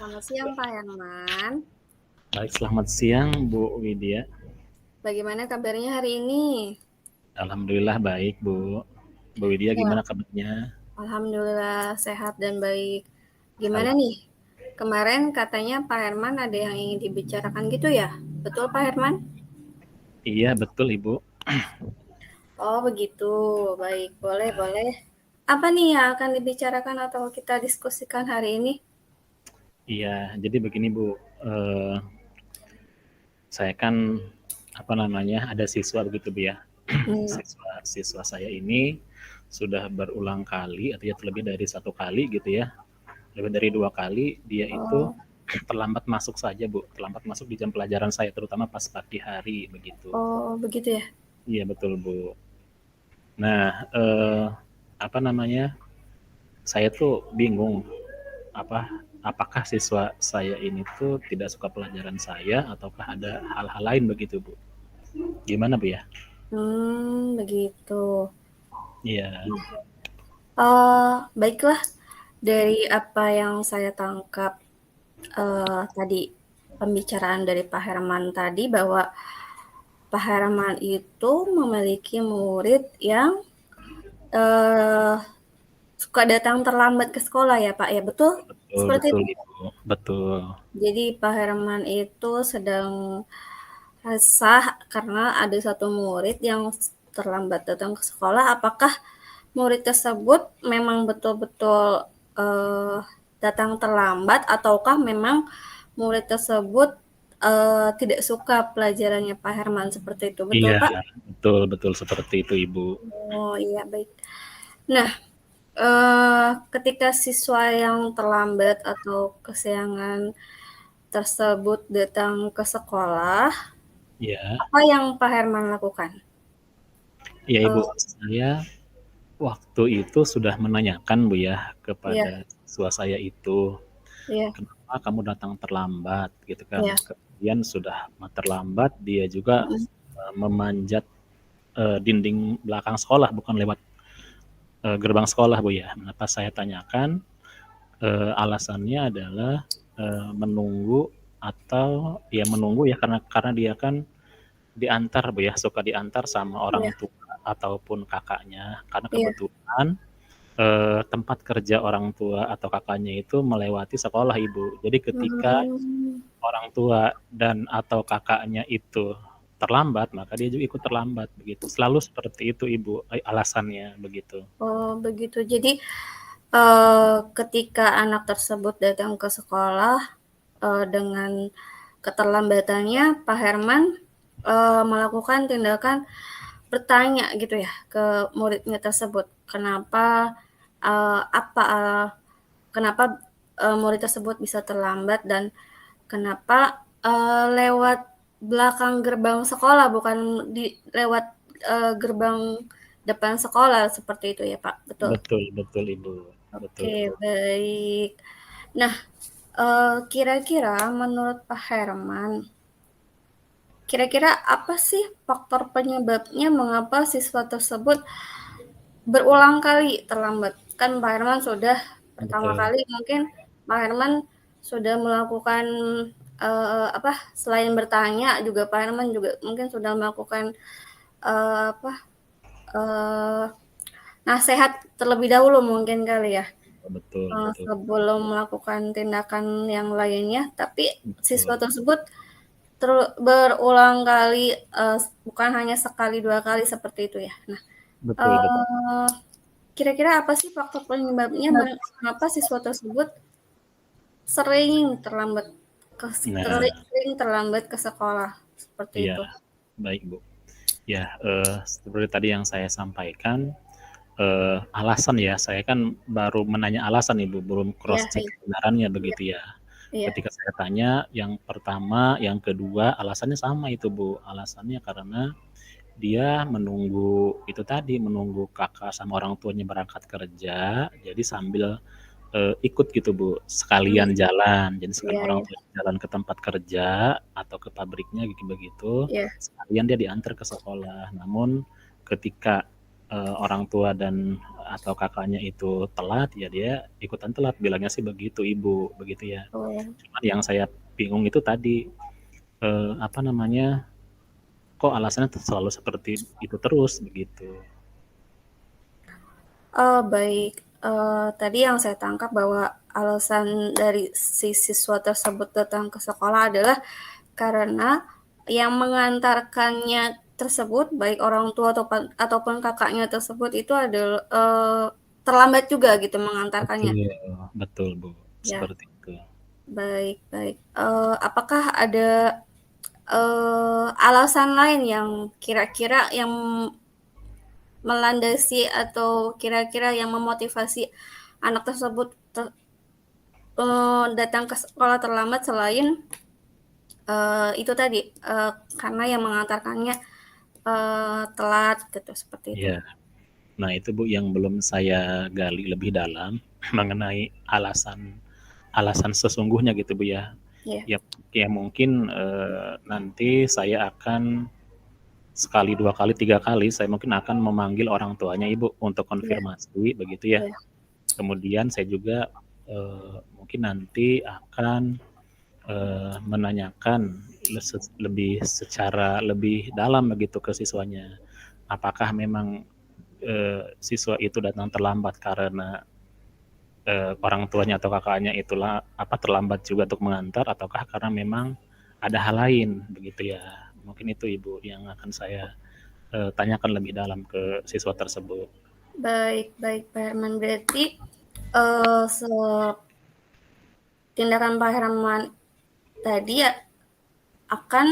Selamat siang Pak Herman. Baik, selamat siang Bu Widya. Bagaimana kabarnya hari ini? Alhamdulillah baik Bu. Bu Widya Ya, gimana kabarnya? alhamdulillah sehat dan baik. Gimana nih? Alhamdulillah. Kemarin katanya Pak Herman ada yang ingin dibicarakan gitu ya? Betul Pak Herman? Iya betul Ibu. Oh begitu, baik. Boleh, boleh. Apa nih yang akan dibicarakan atau kita diskusikan hari ini? Iya, jadi begini Bu. Eh, saya kan ada siswa begitu Bu ya. Hmm. Siswa saya ini sudah berulang kali atau ya lebih dari satu kali gitu ya. Lebih dari 2 kali dia itu Oh, terlambat masuk saja Bu. Terlambat masuk di jam pelajaran saya terutama pas pagi hari begitu. oh begitu ya. Iya betul Bu. Nah, saya tuh bingung apakah siswa saya ini tuh tidak suka pelajaran saya ataukah ada hal-hal lain begitu Bu? Gimana Bu ya? Begitu. Iya, Baiklah. Dari apa yang saya tangkap tadi pembicaraan dari Pak Herman tadi bahwa Pak Herman itu memiliki murid yang eh, suka datang terlambat ke sekolah ya Pak ya, betul? betul Seperti betul itu. Ibu, betul. Jadi Pak Herman itu sedang resah karena ada satu murid yang terlambat datang ke sekolah. Apakah murid tersebut memang betul-betul eh, datang terlambat ataukah memang murid tersebut tidak suka pelajarannya Pak Herman seperti itu, betul Iya, Pak? betul betul seperti itu Ibu. Oh iya baik. Nah, ketika siswa yang terlambat atau kesiangan tersebut datang ke sekolah, Iya, apa yang Pak Herman lakukan? iya Ibu, Eh, saya waktu itu sudah menanyakan Bu ya iya, kepada siswa saya itu, iya, kenapa kamu datang terlambat gitu kan. iya. Kemudian sudah terlambat dia juga Mm. memanjat dinding belakang sekolah bukan lewat gerbang sekolah Bu ya. Kenapa saya tanyakan, alasannya adalah menunggu atau ya menunggu ya karena dia kan diantar Bu ya, suka diantar sama orang Iya, tua ataupun kakaknya. Karena iya. kebetulan tempat kerja orang tua atau kakaknya itu melewati sekolah Ibu. Jadi ketika Hmm. orang tua dan atau kakaknya itu terlambat, maka dia juga ikut terlambat begitu. Selalu seperti itu Ibu alasannya begitu. Oh, begitu. Jadi, ketika anak tersebut datang ke sekolah, dengan keterlambatannya, Pak Herman, melakukan tindakan bertanya gitu ya ke muridnya tersebut, apa, kenapa, murid tersebut bisa terlambat dan kenapa, lewat belakang gerbang sekolah bukan lewat, gerbang depan sekolah, seperti itu ya, Pak? Betul? Betul betul Ibu, betul Oke, Ibu. baik. Nah, kira-kira menurut Pak Herman, kira-kira apa sih faktor penyebabnya mengapa siswa tersebut berulang kali terlambat? Kan Pak Herman sudah pertama Betul. kali mungkin Pak Herman sudah melakukan, selain bertanya juga Pak Herman juga mungkin sudah melakukan, apa, eee, nasehat terlebih dahulu mungkin kali ya? Betul betul Sebelum melakukan tindakan yang lainnya, tapi siswa betul. tersebut berulang kali, bukan hanya sekali, 2 kali seperti itu ya. Nah, Betul betul. eee, kira-kira apa sih faktor penyebabnya mengapa siswa tersebut sering terlambat Nah, sering terlambat ke sekolah, seperti iya, itu? baik Bu. Ya, seperti tadi yang saya sampaikan, alasan ya, saya kan baru menanya alasan Ibu, belum cross Iya, check iya, kebenarannya iya, begitu ya. iya, Ketika saya tanya yang pertama, yang kedua, alasannya sama itu Bu, alasannya karena dia menunggu itu tadi, menunggu kakak sama orang tuanya berangkat kerja, jadi sambil ikut gitu Bu, mmm, sekalian jalan. Jadi sekalian iya, orang iya, tua jalan ke tempat kerja atau ke pabriknya gitu begitu, iya, sekalian dia diantar ke sekolah. Namun ketika orang tua dan atau kakaknya itu telat, ya dia ikutan telat, bilangnya sih begitu Ibu, begitu ya. Oh, Cuman yang saya bingung itu tadi, apa namanya, kok alasannya selalu seperti itu terus, begitu. baik. Tadi yang saya tangkap bahwa alasan dari si siswa tersebut datang ke sekolah adalah karena yang mengantarkannya tersebut, baik orang tua ataupun kakaknya tersebut itu adalah terlambat juga gitu mengantarkannya. Betul, betul Bu, Ya, seperti itu. baik baik. Apakah ada alasan lain yang kira-kira yang melandasi atau kira-kira yang memotivasi anak tersebut datang ke sekolah terlambat selain itu tadi karena yang mengantarkannya telat gitu seperti itu. Iya. Nah, itu Bu yang belum saya gali lebih dalam mengenai alasan alasan sesungguhnya gitu Bu ya. Iya, Ya, ya mungkin nanti saya akan sekali, dua kali, tiga kali, saya mungkin akan memanggil orang tuanya Ibu untuk iya, konfirmasi begitu ya. iya, Kemudian saya juga mungkin nanti akan menanyakan lebih secara lebih dalam begitu ke siswanya. Apakah memang siswa itu datang terlambat karena orang tuanya atau kakaknya itulah apa terlambat juga untuk mengantar ataukah karena memang ada hal lain begitu ya. Mungkin itu Ibu yang akan saya tanyakan lebih dalam ke siswa tersebut. baik baik Pak Herman, berarti tindakan Pak Herman tadi ya akan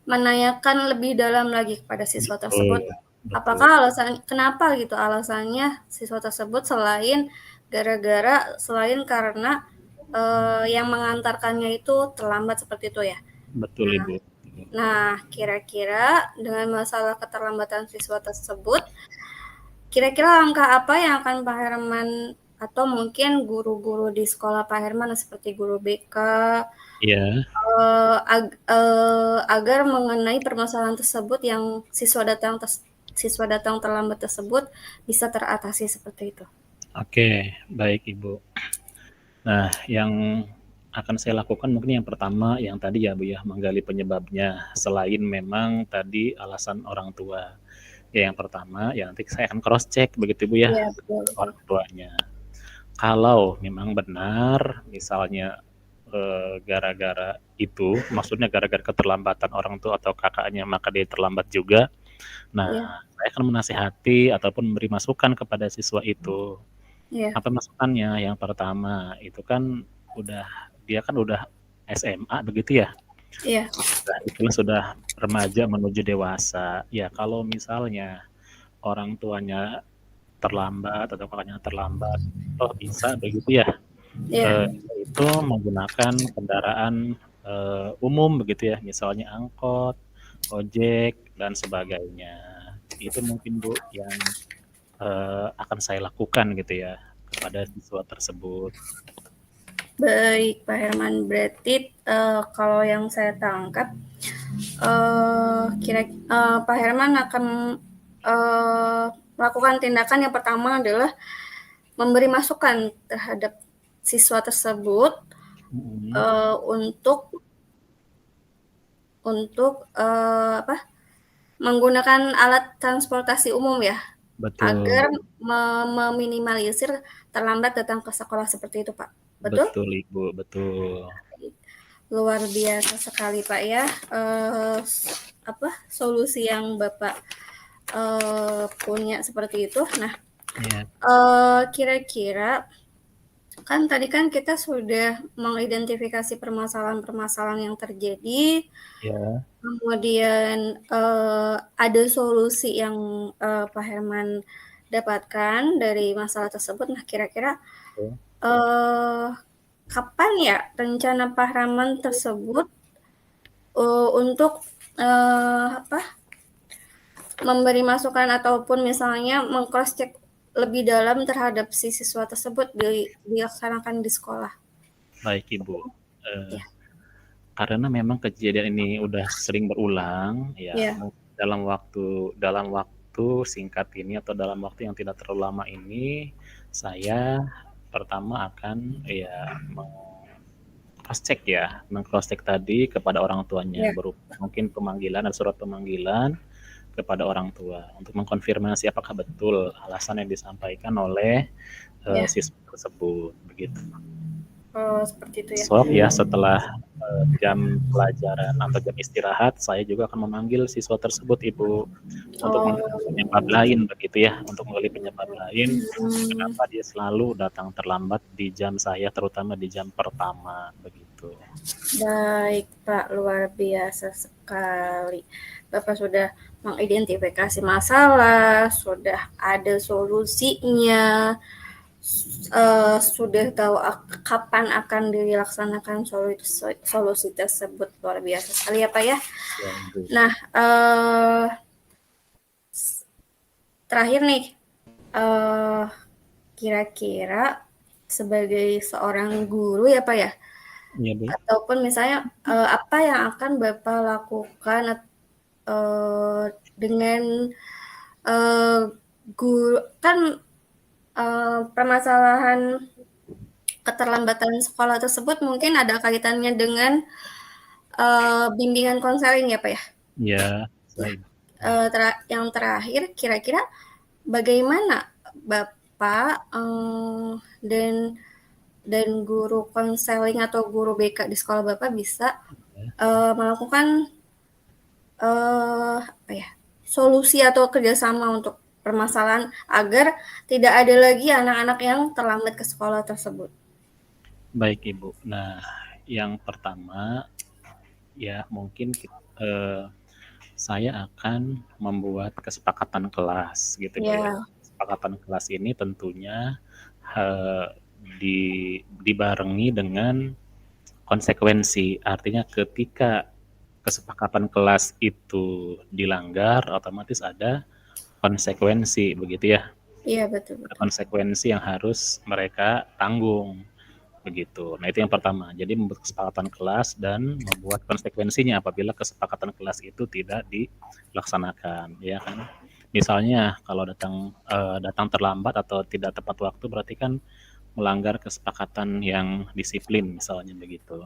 menanyakan lebih dalam lagi kepada siswa Betul, tersebut, betul, apakah alasan kenapa gitu alasannya siswa tersebut selain karena yang mengantarkannya itu terlambat seperti itu ya. betul Nah, Ibu. nah kira-kira dengan masalah keterlambatan siswa tersebut, kira-kira langkah apa yang akan Pak Herman atau mungkin guru-guru di sekolah Pak Herman seperti guru BK Iya, agar mengenai permasalahan tersebut yang siswa datang terlambat tersebut bisa teratasi seperti itu. oke, baik Ibu. Nah, yang akan saya lakukan mungkin yang pertama yang tadi ya Bu ya, menggali penyebabnya. Selain memang tadi alasan orang tua. Ya yang pertama, ya nanti saya akan cross check begitu Bu ya, Iya, ke betul betul. orang tuanya. Kalau memang benar misalnya gara-gara itu, maksudnya gara-gara keterlambatan orang tua atau kakaknya maka dia terlambat juga. Iya, Nah, saya akan menasihati ataupun memberi masukan kepada siswa itu. iya, Apa masukannya? Yang pertama, itu kan udah dia kan udah SMA begitu ya. iya, Itu sudah remaja menuju dewasa. Ya kalau misalnya orang tuanya terlambat atau kakaknya terlambat, toh bisa begitu ya. iya, Itu menggunakan kendaraan umum begitu ya, misalnya angkot, ojek dan sebagainya. Itu mungkin Bu yang akan saya lakukan gitu ya kepada siswa tersebut. baik Pak Herman, berarti kalau yang saya tangkap Pak Herman akan eh, melakukan tindakan yang pertama adalah memberi masukan terhadap siswa tersebut Mhm, untuk apa menggunakan alat transportasi umum ya, betul, agar meminimalisir terlambat datang ke sekolah seperti itu, Pak. Betul? betul Ibu, betul. Luar biasa sekali, Pak, ya, apa, solusi yang Bapak, punya seperti itu. Nah, Iya, kira-kira kan tadi kan kita sudah mengidentifikasi permasalahan-permasalahan yang terjadi, iya, kemudian ada solusi yang Pak Herman dapatkan dari masalah tersebut. Nah, kira-kira betul. eh, kapan ya rencana Pak Herman tersebut untuk apa memberi masukan ataupun misalnya mengcross check lebih dalam terhadap si siswa tersebut dilaksanakan di sekolah. Baik Ibu, eee, Ya, karena memang kejadian ini udah sering berulang, ya ya, dalam waktu waktu singkat ini atau dalam waktu yang tidak terlalu lama ini, saya pertama akan ya cross check ya, meng-cross check tadi kepada orang tuanya Ya, berupa mungkin pemanggilan atau surat pemanggilan kepada orang tua untuk mengkonfirmasi apakah betul alasan yang disampaikan oleh ya. siswa tersebut begitu. Oh, seperti itu ya. Besok ya setelah jam pelajaran atau jam istirahat, saya juga akan memanggil siswa tersebut Ibu untuk Oh, menggali penyebab lain begitu ya, untuk menggali penyebab lain hmm, kenapa dia selalu datang terlambat di jam saya, terutama di jam pertama begitu. baik Pak, luar biasa sekali. Bapak sudah mengidentifikasi masalah, sudah ada solusinya, sudah tahu kapan akan dilaksanakan solusi tersebut. Luar biasa sekali ya Pak ya. Ya, Ibu. Nah, terakhir nih, eh, kira-kira sebagai seorang guru ya Pak ya, Iya, Bu. ataupun misalnya apa yang akan Bapak lakukan dengan eh, guru kan permasalahan keterlambatan sekolah tersebut mungkin ada kaitannya dengan bimbingan konseling ya Pak ya. Iya, Nah, saya. yang terakhir kira-kira bagaimana Bapak dan guru konseling atau guru BK di sekolah Bapak bisa melakukan apa ya, solusi atau kerjasama untuk permasalahan agar tidak ada lagi anak-anak yang terlambat ke sekolah tersebut. Baik, Ibu. Nah, yang pertama ya mungkin saya akan membuat kesepakatan kelas gitu Bu ya. Ya, Kesepakatan kelas ini tentunya eh, dibarengi dengan konsekuensi. Artinya ketika kesepakatan kelas itu dilanggar, otomatis ada konsekuensi begitu ya. iya betul Ada betul. konsekuensi yang harus mereka tanggung begitu. Nah, itu yang pertama. Jadi membuat kesepakatan kelas dan membuat konsekuensinya apabila kesepakatan kelas itu tidak dilaksanakan, ya kan. Misalnya kalau datang terlambat atau tidak tepat waktu berarti kan melanggar kesepakatan yang disiplin misalnya begitu.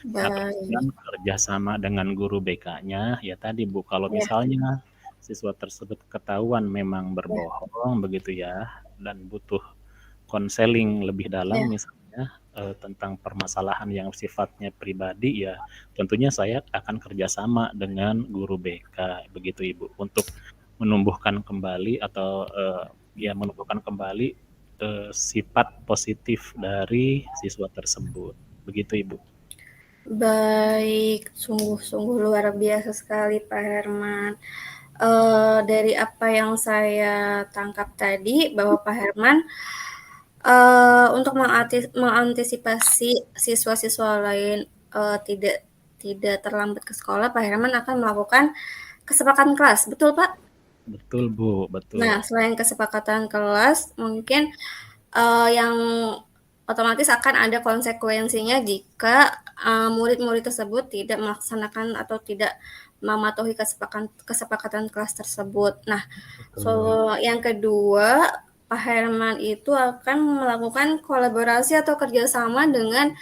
Nah, Baik, kemudian kerjasama dengan guru BK-nya ya tadi Bu, kalau ya, misalnya siswa tersebut ketahuan memang ya, berbohong begitu ya dan butuh konseling lebih dalam ya. misalnya tentang permasalahan yang sifatnya pribadi ya tentunya saya akan kerjasama dengan guru BK begitu Ibu untuk menumbuhkan kembali atau ya menumbuhkan kembali sifat positif dari siswa tersebut begitu Ibu. Baik, sungguh-sungguh luar biasa sekali Pak Herman. Dari apa yang saya tangkap tadi bahwa Pak Herman untuk mengantisipasi siswa-siswa lain tidak tidak terlambat ke sekolah, Pak Herman akan melakukan kesepakatan kelas, betul Pak? Betul Bu, betul. Nah, selain kesepakatan kelas, mungkin yang otomatis akan ada konsekuensinya jika murid-murid tersebut tidak melaksanakan atau tidak mematuhi kesepakatan kelas tersebut. Nah, Betul. yang kedua, Pak Herman itu akan melakukan kolaborasi atau kerjasama dengan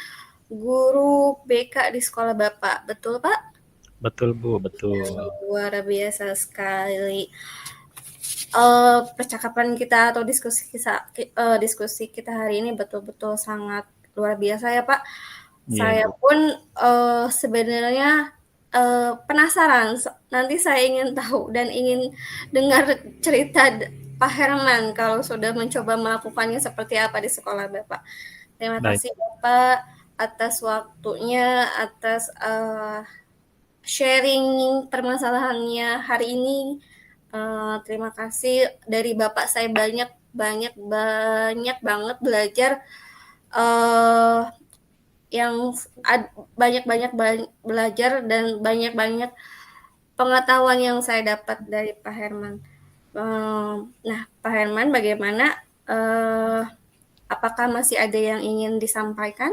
guru BK di sekolah Bapak. Betul, Pak? Betul Bu, betul. Luar biasa sekali. Percakapan kita atau diskusi kita hari ini betul-betul sangat luar biasa ya Pak. Iya Saya Ibu. pun sebenarnya penasaran. Nanti saya ingin tahu dan ingin dengar cerita Pak Herman kalau sudah mencoba melakukannya seperti apa di sekolah Bapak. Terima Baik. kasih Bapak atas waktunya, atas sharing permasalahannya hari ini. Terima kasih dari Bapak, saya banyak banyak banyak banget belajar uh, yang banyak banyak belajar dan banyak banyak pengetahuan yang saya dapat dari Pak Herman. Nah, Pak Herman, bagaimana? Uh, apakah masih ada yang ingin disampaikan?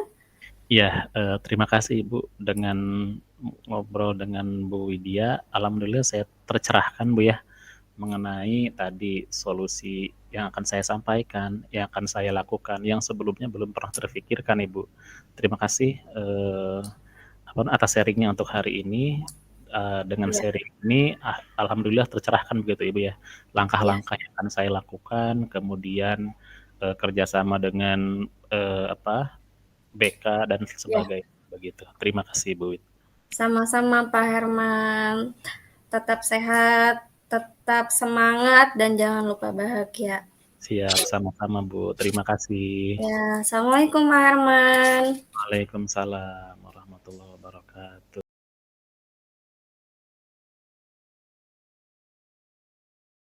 Ya, terima kasih Ibu dengan ngobrol dengan Bu Widya. Alhamdulillah saya tercerahkan Bu ya mengenai tadi solusi yang akan saya sampaikan, yang akan saya lakukan, yang sebelumnya belum pernah terfikirkan, Ibu. Terima kasih atas sharingnya untuk hari ini. Dengan Iya, sharing ini, alhamdulillah tercerahkan begitu Ibu ya. iya, Langkah-langkah yang akan saya lakukan, kemudian kerjasama dengan BK dan iya. sebagainya begitu. Terima kasih Ibu. Sama-sama Pak Herman. Tetap sehat, tetap semangat, dan jangan lupa bahagia. Siap, sama-sama Bu. Terima kasih. Ya, Assalamualaikum Pak Herman. Waalaikumsalam.